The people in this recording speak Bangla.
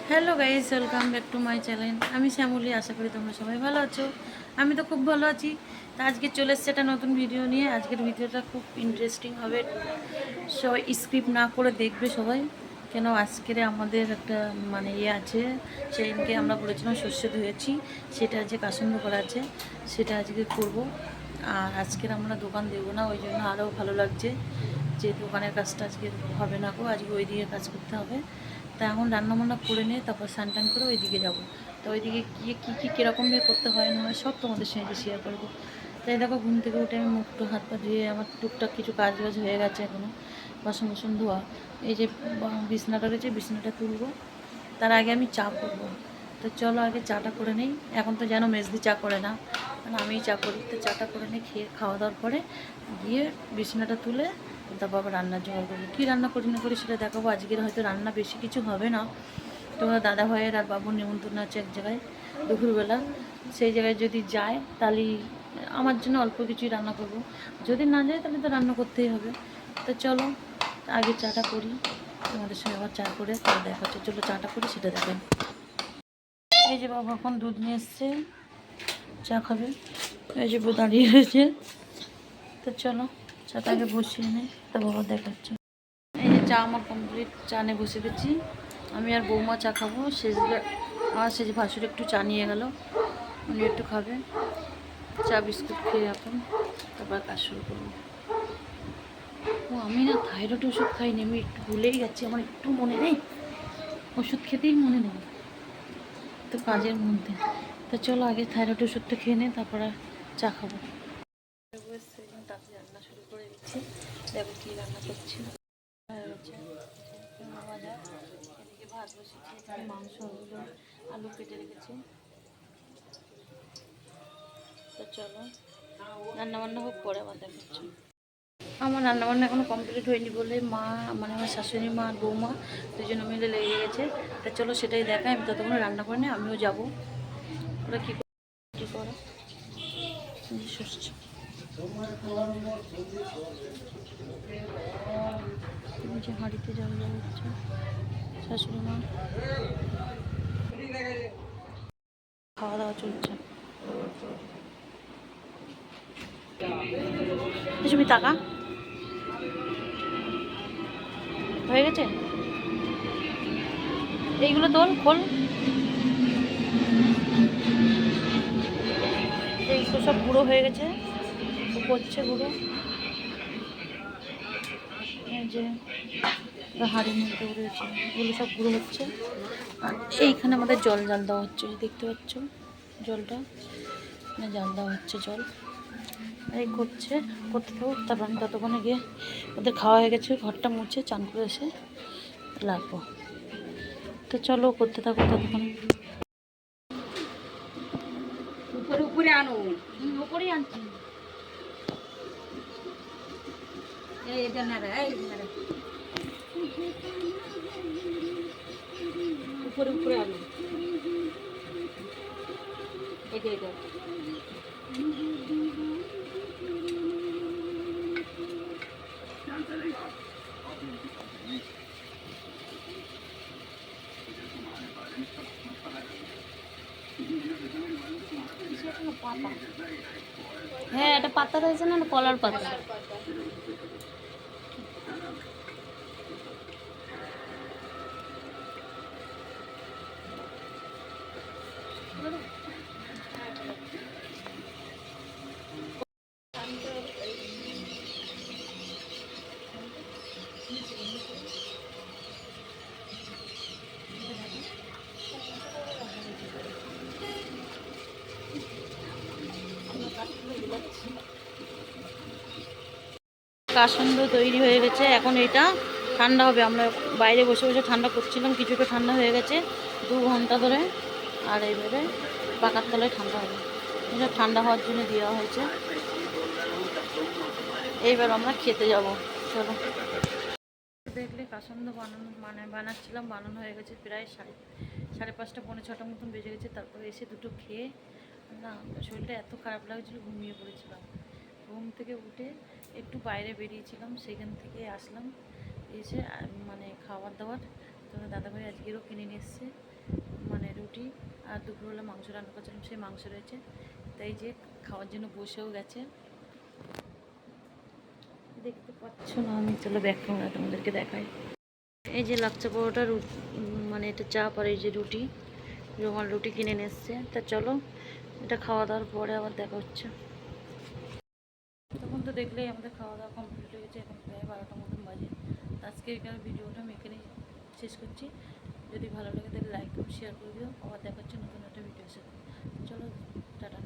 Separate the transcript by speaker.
Speaker 1: Hello guys, welcome back to my channel. আমি শ্যামলী, আশা করি তোমরা সবাই ভালো আছো। আমি তো খুব ভালো আছি। তা আজকে চলে এসেছে একটা নতুন ভিডিও নিয়ে। আজকের ভিডিওটা খুব ইন্টারেস্টিং হবে, সবাই স্কিপ না করে দেখবে সবাই। কেন আজকের আমাদের একটা আছে, সেদিনকে আমরা বলেছিলাম সর্ষে ধুয়েছি, সেটা যে কাসন্দ করা আছে সেটা আজকে করব। আর আজকের আমরা দোকান দেবো না, ওই জন্য আরও ভালো লাগছে যে দোকানের কাজটা আজকে হবে না গো, আজকে ওই দিকে কাজ করতে হবে। তা এখন রান্নাবান্না করে নিয়ে তারপর স্নান টান করে ওই দিকে যাবো। তো ওইদিকে গিয়ে কী কীরকমভাবে করতে হয় না হয় সব তোমাদের সঙ্গে শেয়ার করবো। তাই দেখো, ঘুম থেকে উঠে আমি মুখটা হাত পা ধুয়ে আমার টুকটাক কিছু কাজ বাজ হয়ে গেছে, এখনও বাসন বাসন ধোয়া। এই যে বিছনাটা রয়েছে, বিছনাটা তুলবো, তার আগে আমি চা করবো। তো চলো আগে চাটা করে নেই। এখন তো যেন মেজদি চা করে না, কারণ আমিই চা করি। তো চাটা করে নিই, খেয়ে খাওয়া দাওয়ার পরে গিয়ে বিছনাটা তুলে তারপর আবার রান্নার জোগাড় করবো। কী রান্না করি না করি সেটা দেখাবো। আজকের হয়তো রান্না বেশি কিছু হবে না, তোমরা দাদা ভাইয়ের আর বাবুর নিমন্ত্রণ আছে এক জায়গায় দুপুরবেলা। সেই জায়গায় যদি যায় তাহলে আমার জন্য অল্প কিছুই রান্না করব, যদি না যায় তাহলে তো রান্না করতেই হবে। তো চলো আগে চাটা করি, তোমাদের সঙ্গে আবার চা করে তাহলে দেখাচ্ছে। চলো চাটা করি, সেটা দেখেন। এই যে বাবা এখন দুধ নিয়ে এসছে, চা খাবে। এই যে বউ দাঁড়িয়ে রয়েছে। তো চলো চাটা আগে বসিয়ে নেই, তা বাবা দেখাচ্ছে। এই যে চা আমার কমপ্লিট, চা নিয়ে বসে গেছি। আমি আর বৌমা চা খাবো। আমার সেজ ভাসুর একটু চা নিয়ে গেল, উনি একটু খাবে। চা বিস্কুট খেয়ে এখন তারপর কাজ শুরু করবো। ও আমি না থাইরয়েড ওষুধ খাইনি, আমি একটু ভুলেই গেছি, আমার একটু মনে নেই, ওষুধ খেতেই মনে নেই তো কাজের মধ্যে। তো চলো আগে থাইরয়েড ওষুধটা খেয়ে নিই, তারপরে চা খাবো। তাড়াতাড়ি রান্না শুরু করে দিচ্ছি। দেখো কী রান্না করছি। হয়ে গেছে ভাজা, এদিকে ভাত বসেছি, এখানে মাংস আলু কেটে রেখেছি। তো চলো রান্নাবান্না হোক, পরে আবার দেখাচ্ছি। আমার রান্নাবান্না এখনও কমপ্লিট হয়নি বলে মা আমার শাশুড়ি মা আর বৌমা দুজনে মিলে লেগে গেছে। তা চলো সেটাই দেখায়। আমি ততক্ষণ রান্না করে নিই, আমিও যাবো। ওরা কী করে যে হাঁড়িতে জল দেওয়া হচ্ছে, শাশুড়ি মা খাওয়া দাওয়া চলছে। তুমি টাকা হয়ে গেছে, এইগুলো তোল খোল, এইগুলো সব গুঁড়ো হয়ে গেছে, করছে গুঁড়ো। এই যে হাঁড়ির মধ্যে উড়েছে, এগুলো সব গুঁড়ো হচ্ছে। আর এইখানে আমাদের জল জাল দেওয়া হচ্ছে, দেখতে পাচ্ছ জলটা, এখানে জাল দেওয়া হচ্ছে জল। এই করছে, করতে থাকো, তারপর আমি ততক্ষণে গিয়ে ওদের খাওয়া হয়ে গেছে, ঘরটা মুছে চান করে এসে লাগবো। তো চলো করতে থাকো ততক্ষণে। উপরে উপরে আনো, উপরেই আনছি। উপরে উপরে আনো, এটা এটা হ্যাঁ, এটা পাতা রয়েছে না, কলার পাতা। কাসন্দ তৈরি হয়ে গেছে, এখন এটা ঠান্ডা হবে। আমরা বাইরে বসে বসে ঠান্ডা করছিলাম, কিছুটা ঠান্ডা হয়ে গেছে 2 ঘন্টা ধরে। আর এইভাবে পাকার তলায় ঠান্ডা হবে, এটা ঠান্ডা হওয়ার জন্য দেওয়া হয়েছে। এইবার আমরা খেতে যাব, চলো। দেখলে কাসন্দ বানানো বানাচ্ছিলাম, বানানো হয়ে গেছে প্রায় 5:30 পৌনে 6টার মতন বেজে গেছে। তারপরে এসে দুটো খেয়ে না, শরীরটা এত খারাপ লাগছিলো, ঘুমিয়ে পড়েছিলাম। ঘুম থেকে উঠে একটু বাইরে বেরিয়েছিলাম, সেখান থেকে আসলাম, এসে খাবার দাবার তো দাদাভাই আজকেরও কিনে নিয়ে এসছে। রুটি আর দুপুরবেলা মাংস রান্না করছিলাম, সেই মাংস রয়েছে। তাই যে খাওয়ার জন্য বসেও গেছে, দেখতে পাচ্ছ না আমি। চলো ব্যাক ক্যামেরা তোমাদেরকে দেখাই। এই যে লাচ্চা পরোটা মানে এটা চাপ, আর এই যে রুটি, রুমাল রুটি কিনে নিয়ে এসছে। তা চলো এটা খাওয়া দাওয়ার পরে আবার দেখা হচ্ছে। তখন তো দেখলেই আমাদের খাওয়া দাওয়া কমপ্লিট হয়ে গেছে, এখন প্রায় 12টার মতন বাজে। আজকে এখানে ভিডিওটা আমি এখানেই শেষ করছি। যদি ভালো লাগে তাহলে লাইক শেয়ার করে দিও। আবার দেখা হচ্ছে নতুন একটা ভিডিওর সাথে। চলো টাটা।